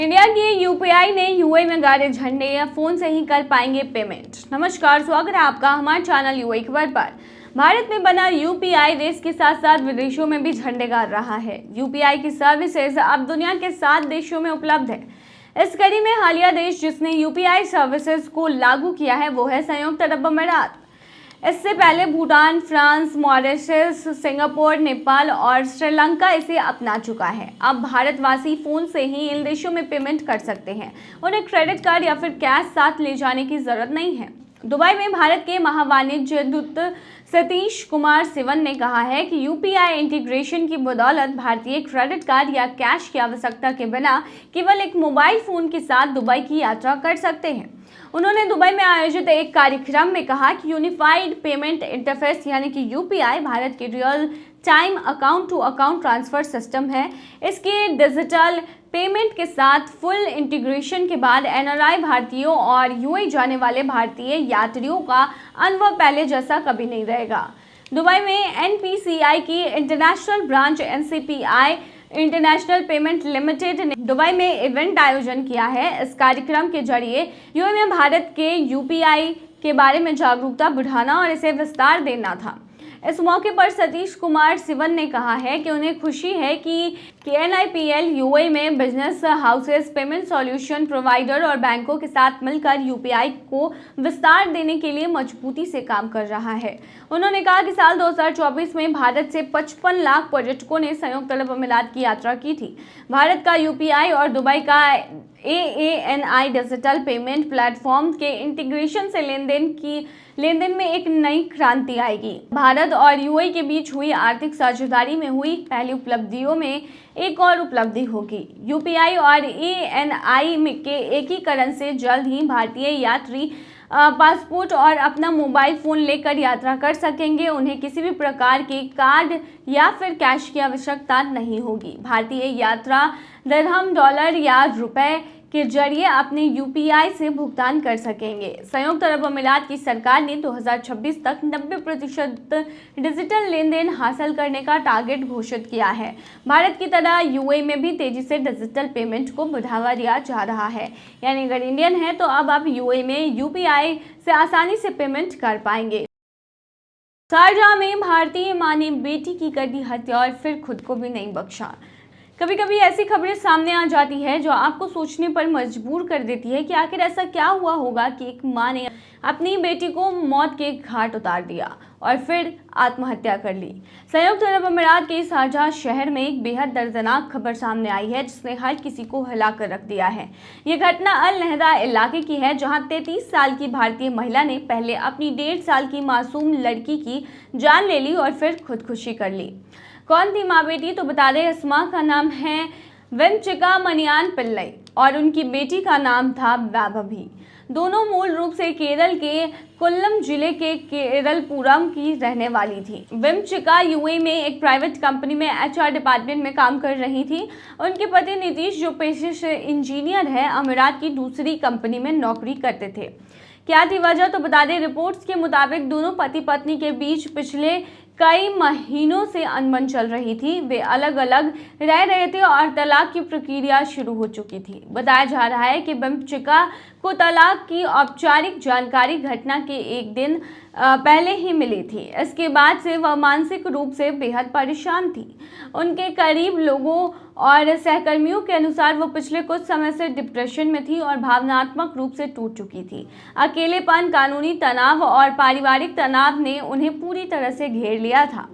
India की UPI ने UAE में गाड़े झंडे या फोन से ही कर पाएंगे पेमेंट। नमस्कार, स्वागत है आपका हमारे चैनल यूएई खबर पर। भारत में बना यूपीआई देश के साथ साथ विदेशों में भी झंडे गाड़ रहा है। यूपीआई की सर्विसेज अब दुनिया के 7 देशों में उपलब्ध है। इस कड़ी में हालिया देश जिसने यूपीआई सर्विसेज को लागू किया है वो है संयुक्त अरब अमीरात। इससे पहले Bhutan, France, Mauritius, Singapore, Nepal और श्रीलंका इसे अपना चुका है। अब भारतवासी फोन से ही इन देशों में पेमेंट कर सकते हैं। उन्हें क्रेडिट कार्ड या फिर कैश साथ ले जाने की जरूरत नहीं है। दुबई में भारत के महावाणिज्य दूत सतीश कुमार सिवन ने कहा है कि यूपीआई इंटीग्रेशन की बदौलत भारतीय क्रेडिट कार्ड या कैश की आवश्यकता के बिना केवल एक मोबाइल फोन के साथ दुबई की यात्रा कर सकते हैं। उन्होंने दुबई में आयोजित एक कार्यक्रम में कहा कि यूनिफाइड पेमेंट इंटरफेस यानी कि यूपीआई भारत के real time account to account transfer system है। इसके डिजिटल पेमेंट के साथ फुल इंटीग्रेशन के बाद एनआरआई भारतीयों और यूएई जाने वाले भारतीय यात्रियों का अनुभव पहले जैसा कभी नहीं रहेगा। दुबई में एनपीसीआई की international branch NCPI international payment limited ने दुबई में इवेंट आयोजन किया है। इस कार्यक्रम के जरिए यूएई में भारत के यूपीआई के बारे में जागरूकता बढ़ाना और इसे विस्तार देना था। इस मौके पर सतीश कुमार सिवन ने कहा है कि उन्हें खुशी है कि एनआईपीएल यूएई में business houses, payment solution provider और बैंकों के साथ मिलकर यूपीआई को विस्तार देने के लिए मजबूती से काम कर रहा है। उन्होंने कहा कि साल 2024 में भारत से 55 लाख पर्यटकों ने संयुक्त अरब अमीरात की यात्रा की थी। भारत का यूपीआई और दुबई का एएनआई डिजिटल पेमेंट प्लेटफॉर्म के इंटीग्रेशन से लेनदेन में एक नई क्रांति आएगी। भारत और यूएई के बीच हुई आर्थिक साझेदारी में हुई पहली उपलब्धियों में एक और उपलब्धि होगी। यूपीआई और एएनआई के एकीकरण से जल्द ही भारतीय यात्री पासपोर्ट और अपना मोबाइल फोन लेकर यात्रा कर सकेंगे। उन्हें किसी भी प्रकार के कार्ड या फिर कैश की आवश्यकता नहीं होगी। भारतीय यात्रा दिरहम, डॉलर या रुपए के जरिए अपने यूपीआई से भुगतान कर सकेंगे। संयुक्त अरब अमीरात की सरकार ने 2026 तक 90% डिजिटल लेनदेन हासिल करने का टारगेट घोषित किया है। भारत की तरह यूएई में भी तेजी से डिजिटल पेमेंट को बढ़ावा दिया जा रहा है। यानी अगर इंडियन है तो अब आप यूएई में यूपीआई से आसानी से पेमेंट कर पाएंगे। शारजाह में भारतीय मां ने बेटी की कर दी हत्या और फिर खुद को भी नहीं बख्शा। कभी कभी ऐसी खबरें सामने आ जाती है जो आपको सोचने पर मजबूर कर देती है कि आखिर ऐसा क्या हुआ होगा कि एक मां ने अपनी बेटी को मौत के घाट उतार दिया और फिर आत्महत्या कर ली। संयुक्त अरब अमीरात के शारजाह शहर में एक बेहद दर्दनाक खबर सामने आई है जिसने हर किसी को हिला कर रख दिया है। ये घटना अल नहदा इलाके की है जहां 33 साल की भारतीय महिला ने पहले अपनी 1.5 साल की मासूम लड़की की जान ले ली और फिर खुदकुशी कर ली। कौन थी माँ बेटी? तो बता दें, इस माँ का नाम है वेमचिका मनियान पिल्लई और उनकी बेटी का नाम था वैभवी। दोनों मूल रूप से केरल के कोल्लम जिले के केरलपुरम की रहने वाली थी। वेमचिका यूएई में एक प्राइवेट कंपनी में एचआर डिपार्टमेंट में काम कर रही थी। उनके पति नीतीश, जो पेशे से इंजीनियर है, अमीरात की दूसरी कंपनी में नौकरी करते थे। क्या थी वजह? तो बता दें, रिपोर्ट्स के मुताबिक दोनों पति पत्नी के बीच पिछले कई महीनों से अनबन चल रही थी। वे अलग अलग रह रहे थे और तलाक की प्रक्रिया शुरू हो चुकी थी। बताया जा रहा है कि वेमचिका को तलाक की औपचारिक जानकारी घटना के एक दिन पहले ही मिली थी। इसके बाद से वह मानसिक रूप से बेहद परेशान थी। उनके करीब लोगों और सहकर्मियों के अनुसार वो पिछले कुछ समय से डिप्रेशन में थी और भावनात्मक रूप से टूट चुकी थी। अकेलेपन, कानूनी तनाव और पारिवारिक तनाव ने उन्हें पूरी तरह से घेर लिया था।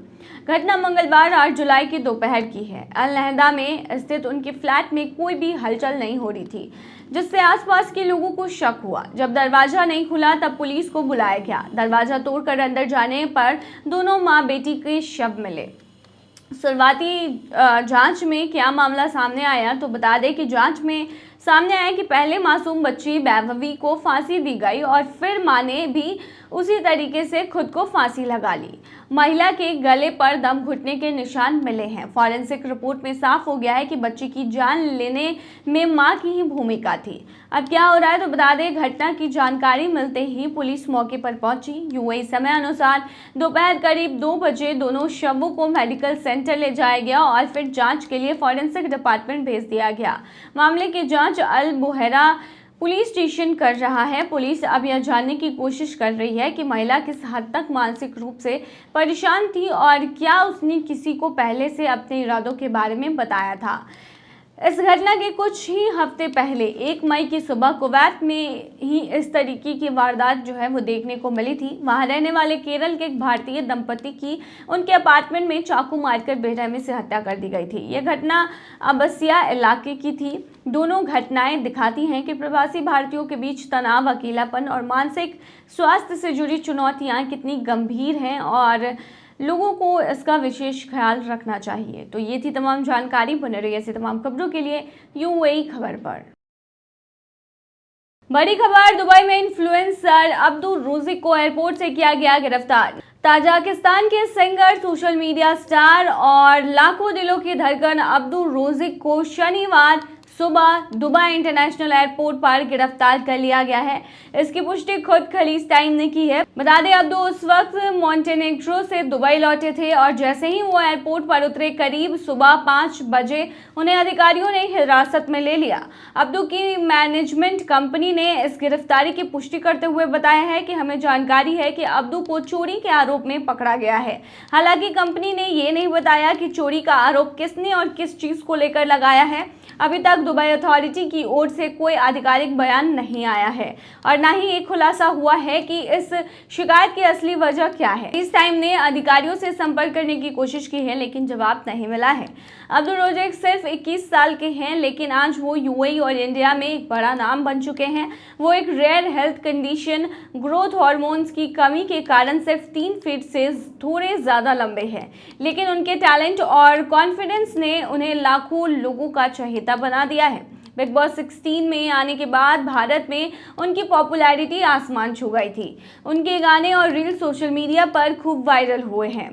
घटना मंगलवार 8 जुलाई की दोपहर की है। अल नहदा में स्थित उनके फ्लैट में कोई भी हलचल नहीं हो रही थी, जिससे आसपास के लोगों को शक हुआ। जब दरवाजा नहीं खुला तब पुलिस को बुलाया गया। दरवाजा तोड़कर अंदर जाने पर दोनों मां बेटी के शव मिले। शुरुआती जांच में क्या मामला सामने आया? तो बता दें कि जांच में सामने आया कि पहले मासूम बच्ची वैभवी को फांसी दी गई और फिर मां ने भी उसी तरीके से खुद को फांसी लगा ली। महिला के गले पर दम घुटने के निशान मिले हैं। फॉरेंसिक रिपोर्ट में साफ हो गया है कि बच्ची की जान लेने में मां की ही भूमिका थी। अब क्या हो रहा है तो बता दें, घटना की जानकारी मिलते ही पुलिस मौके पर पहुंची। यूएई समय अनुसार दोपहर करीब 2 बजे दोनों शवों को मेडिकल सेंटर ले जाया गया और फिर जांच के लिए फॉरेंसिक डिपार्टमेंट भेज दिया गया। मामले की जांच अल बुहैरा पुलिस स्टेशन कर रहा है। पुलिस अब यह जानने की कोशिश कर रही है कि महिला किस हद तक मानसिक रूप से परेशान थी और क्या उसने किसी को पहले से अपने इरादों के बारे में बताया था। इस घटना के कुछ ही हफ्ते पहले 1 मई की सुबह कुवैत में ही इस तरीके की वारदात जो है वो देखने को मिली थी। वहां रहने वाले केरल के एक भारतीय दंपति की उनके अपार्टमेंट में चाकू मारकर बेरहमी से हत्या कर दी गई थी। यह घटना अबसिया इलाके की थी। दोनों घटनाएं दिखाती हैं कि प्रवासी भारतीयों के बीच तनाव, अकेलापन और मानसिक स्वास्थ्य से जुड़ी चुनौतियां कितनी गंभीर हैं और लोगों को इसका विशेष ख्याल रखना चाहिए। तो ये थी तमाम जानकारी। बने रहिए ऐसी तमाम खबरों के लिए यूएई खबर पर। बड़ी खबर, दुबई में इन्फ्लुएंसर अब्दुल रोजिक को एयरपोर्ट से किया गया गिरफ्तार। ताजिकिस्तान के सिंगर, सोशल मीडिया स्टार और लाखों दिलों की धड़कन अब्दुल रोजिक को शनिवार सुबह दुबई इंटरनेशनल एयरपोर्ट पर गिरफ्तार कर लिया गया है। इसकी पुष्टि खुद खलीज टाइम ने की है। बता दें, अब्दू उस वक्त मोंटेनेग्रो से दुबई लौटे थे और जैसे ही वो एयरपोर्ट पर उतरे करीब सुबह 5 बजे उन्हें अधिकारियों ने हिरासत में ले लिया। अब्दू की मैनेजमेंट कंपनी ने इस गिरफ्तारी की पुष्टि करते हुए बताया है कि हमें जानकारी है कि अब्दू को चोरी के आरोप में पकड़ा गया है। हालांकि कंपनी ने ये नहीं बताया कि चोरी का आरोप किसने और किस चीज को लेकर लगाया है। अभी तक दुबई अथॉरिटी की ओर से कोई आधिकारिक बयान नहीं आया है और न ही ये खुलासा हुआ है कि इस शिकायत की असली वजह क्या है। इस टाइम ने अधिकारियों से संपर्क करने की कोशिश की है लेकिन जवाब नहीं मिला है। अब्दुल रोजिक सिर्फ 21 साल के हैं लेकिन आज वो यूएई और इंडिया में एक बड़ा नाम बन चुके हैं। वो एक rare health condition growth hormones की कमी के कारण सिर्फ 3 फीट से थोड़े ज्यादा लंबे हैं, लेकिन उनके टैलेंट और कॉन्फिडेंस ने उन्हें लाखों लोगों का चहेता बना दिया है। बिग बॉस 16 में आने के बाद भारत में उनकी पॉपुलैरिटी आसमान छू गई थी। उनके गाने और रील सोशल मीडिया पर खूब वायरल हुए हैं।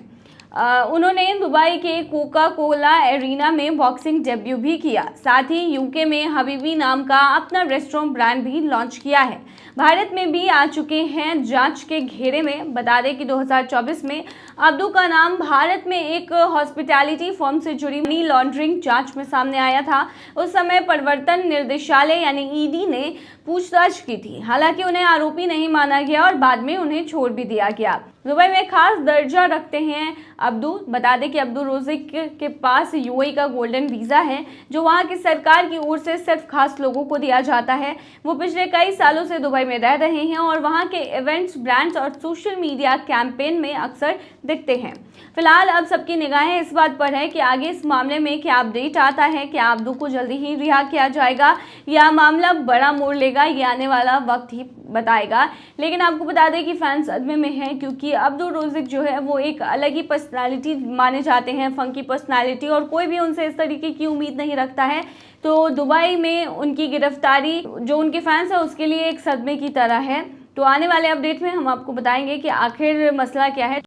उन्होंने दुबई के कोका कोला एरिना में बॉक्सिंग डेब्यू भी किया। साथ ही यूके में हबीबी नाम का अपना रेस्टोरेंट ब्रांड भी लॉन्च किया है। भारत में भी आ चुके हैं जांच के घेरे में। बता दें कि 2024 में अब्दू का नाम भारत में एक हॉस्पिटैलिटी फर्म से जुड़ी मनी लॉन्ड्रिंग जांच में सामने आया था। उस समय प्रवर्तन निर्देशालय यानी ईडी ने पूछताछ की थी। हालांकि उन्हें आरोपी नहीं माना गया और बाद में उन्हें छोड़ भी दिया गया। दुबई में खास दर्जा रखते हैं अब्दू। बता दें कि अब्दुल रोजिक के पास यूएई का गोल्डन वीज़ा है जो वहां की सरकार की ओर से सिर्फ खास लोगों को दिया जाता है। वो पिछले कई सालों से दुबई में रह रहे हैं और वहां के इवेंट्स, ब्रांड्स और सोशल मीडिया कैंपेन में अक्सर दिखते हैं। फिलहाल अब सबकी निगाहें इस बात पर है कि आगे इस मामले में क्या अपडेट आता है। क्या अब्दू को जल्दी ही रिहा किया जाएगा या मामला बड़ा मोड़ लेगा, ये आने वाला वक्त ही बताएगा। लेकिन आपको बता दें कि फैंस सदमे में हैं क्योंकि अब्दुल रोजिक जो है वो एक अलग ही पर्सनालिटी माने जाते हैं, फंकी पर्सनालिटी, और कोई भी उनसे इस तरीके की उम्मीद नहीं रखता है। तो दुबई में उनकी गिरफ्तारी जो उनके फैंस है उसके लिए एक सदमे की तरह है। तो आने वाले अपडेट में हम आपको बताएंगे कि आखिर मसला क्या है।